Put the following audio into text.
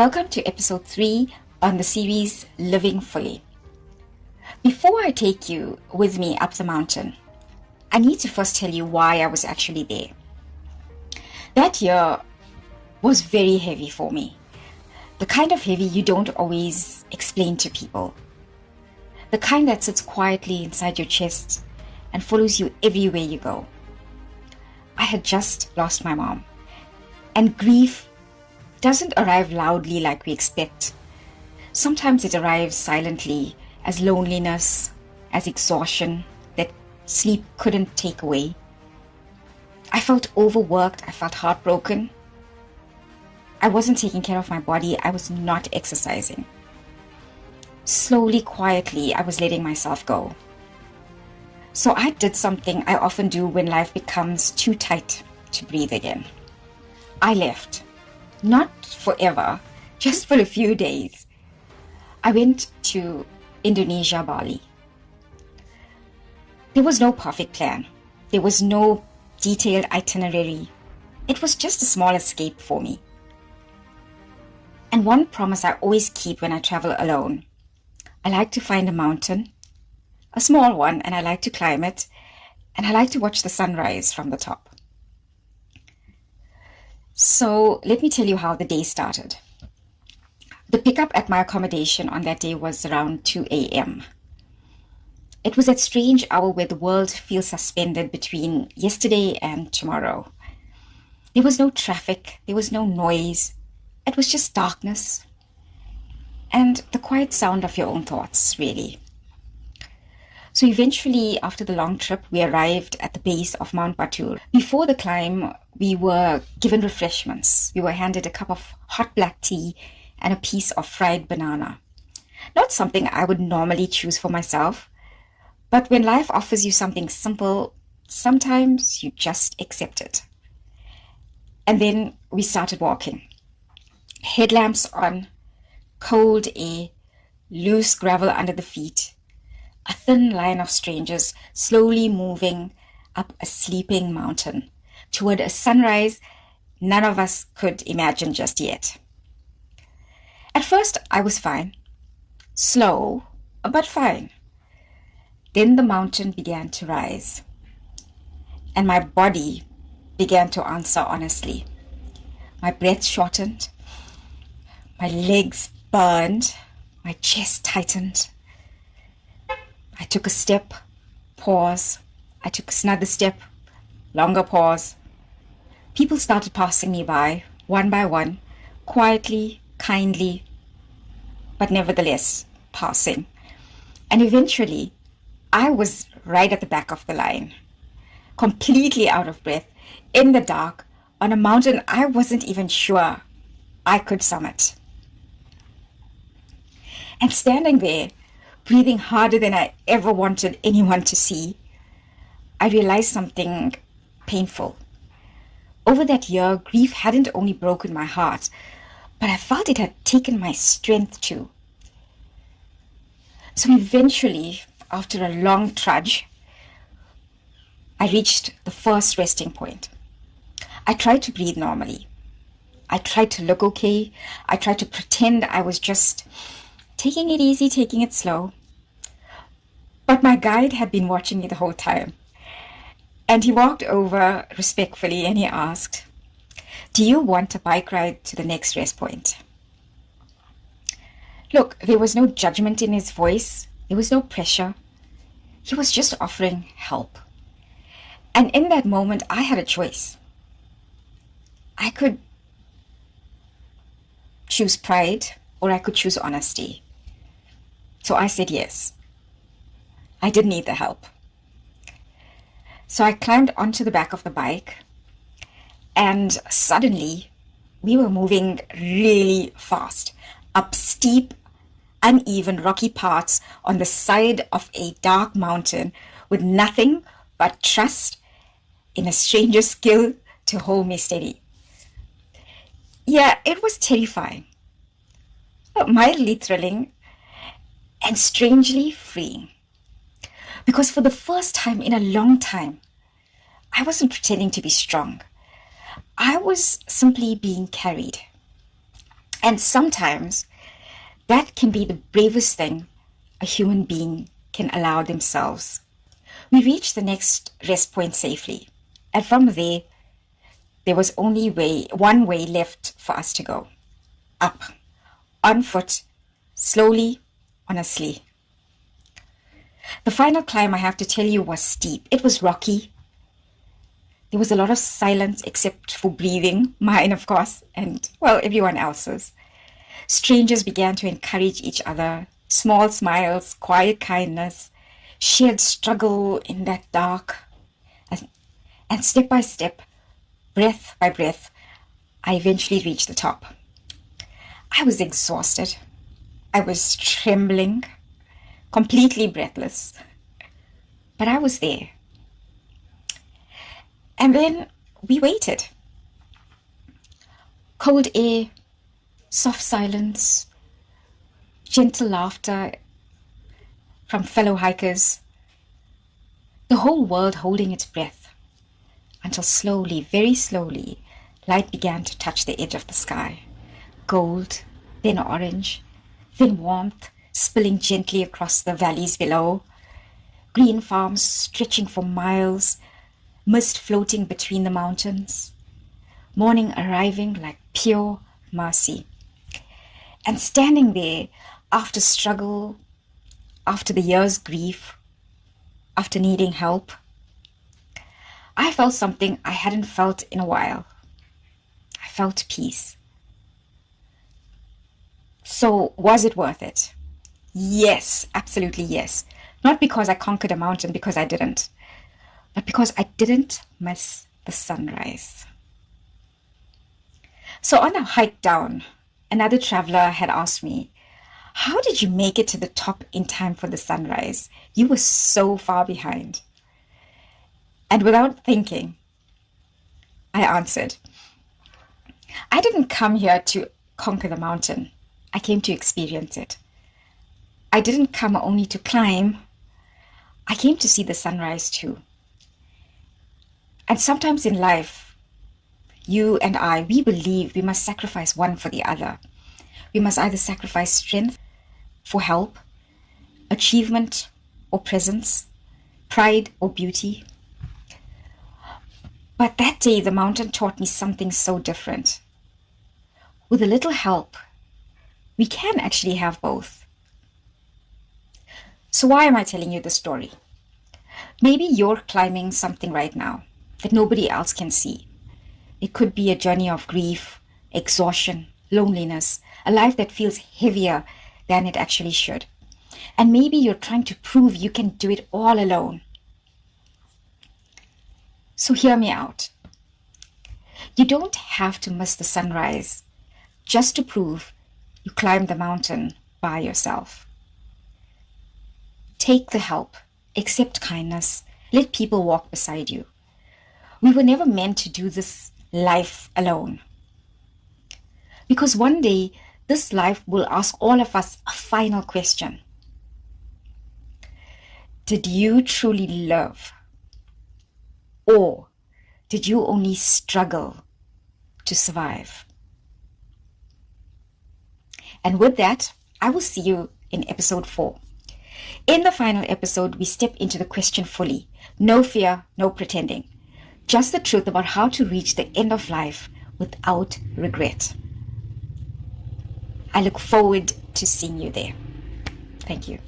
Welcome to episode 3 on the series Living Fully. Before I take you with me up the mountain, I need to first tell you why I was actually there. That year was very heavy for me. The kind of heavy you don't always explain to people. The kind that sits quietly inside your chest and follows you everywhere you go. I had just lost my mom, and grief doesn't arrive loudly like we expect. Sometimes it arrives silently as loneliness, as exhaustion that sleep couldn't take away. I felt overworked, I felt heartbroken. I wasn't taking care of my body, I was not exercising. Slowly, quietly, I was letting myself go. So I did something I often do when life becomes too tight to breathe again. I left. Not forever, just for a few days. I went to Indonesia, Bali. There was no perfect plan. There was no detailed itinerary. It was just a small escape for me. And one promise I always keep when I travel alone. I like to find a mountain, a small one, and I like to climb it, and I like to watch the sunrise from the top. So let me tell you how the day started. The pickup at my accommodation on that day was around 2 a.m. It was that strange hour where the world feels suspended between yesterday and tomorrow. There was no traffic, there was no noise. It was just darkness and the quiet sound of your own thoughts, really. So eventually, after the long trip, we arrived at the base of Mount Batur. Before the climb, we were given refreshments. We were handed a cup of hot black tea and a piece of fried banana. Not something I would normally choose for myself, but when life offers you something simple, sometimes you just accept it. And then we started walking. Headlamps on, cold air, loose gravel under the feet. A thin line of strangers slowly moving up a sleeping mountain toward a sunrise none of us could imagine just yet. At first, I was fine. Slow, but fine. Then the mountain began to rise, and my body began to answer honestly. My breath shortened, my legs burned, my chest tightened. I took a step, pause. I took another step, longer pause. People started passing me by one, quietly, kindly, but nevertheless passing. And eventually, I was right at the back of the line, completely out of breath, in the dark, on a mountain I wasn't even sure I could summit. And standing there, breathing harder than I ever wanted anyone to see, I realized something painful. Over that year, grief hadn't only broken my heart, but I felt it had taken my strength too. So eventually, after a long trudge, I reached the first resting point. I tried to breathe normally. I tried to look okay. I tried to pretend I was just taking it easy, taking it slow. But my guide had been watching me the whole time. And he walked over respectfully and he asked, "Do you want a bike ride to the next rest point?" Look, there was no judgment in his voice. There was no pressure. He was just offering help. And in that moment, I had a choice. I could choose pride or I could choose honesty. So I said yes. I did need the help. So I climbed onto the back of the bike, and suddenly we were moving really fast up steep, uneven, rocky parts on the side of a dark mountain with nothing but trust in a stranger's skill to hold me steady. Yeah, it was terrifying, mildly thrilling, and strangely freeing. Because for the first time in a long time, I wasn't pretending to be strong. I was simply being carried. And sometimes that can be the bravest thing a human being can allow themselves. We reached the next rest point safely, and from there was only one way left for us to go. Up, on foot, slowly, honestly. The final climb, I have to tell you, was steep. It was rocky. There was a lot of silence except for breathing, mine of course, and well, everyone else's. Strangers began to encourage each other, small smiles, quiet kindness, shared struggle in that dark. And step by step, breath by breath, I eventually reached the top. I was exhausted. I was trembling, completely breathless. But I was there. And then we waited. Cold air, soft silence, gentle laughter from fellow hikers. The whole world holding its breath until slowly, very slowly, light began to touch the edge of the sky. Gold, then orange, then warmth spilling gently across the valleys below. Green farms stretching for miles, mist floating between the mountains. Morning arriving like pure mercy. And standing there after struggle, after the year's grief, after needing help, I felt something I hadn't felt in a while. I felt peace. So was it worth it? Yes, absolutely yes. Not because I conquered a mountain, because I didn't, but because I didn't miss the sunrise. So on a hike down, another traveler had asked me, "How did you make it to the top in time for the sunrise? You were so far behind." And without thinking, I answered, "I didn't come here to conquer the mountain. I came to experience it. I didn't come only to climb. I came to see the sunrise too." And sometimes in life, you and I, we believe we must sacrifice one for the other. We must either sacrifice strength for help, achievement or presence, pride or beauty. But that day, the mountain taught me something so different. With a little help, we can actually have both. So why am I telling you this story? Maybe you're climbing something right now that nobody else can see. It could be a journey of grief, exhaustion, loneliness, a life that feels heavier than it actually should. And maybe you're trying to prove you can do it all alone. So hear me out. You don't have to miss the sunrise just to prove you climbed the mountain by yourself. Take the help, accept kindness, let people walk beside you. We were never meant to do this life alone. Because one day, this life will ask all of us a final question. Did you truly love? Or did you only struggle to survive? And with that, I will see you in episode 4. In the final episode, we step into the question fully. No fear, no pretending. Just the truth about how to reach the end of life without regret. I look forward to seeing you there. Thank you.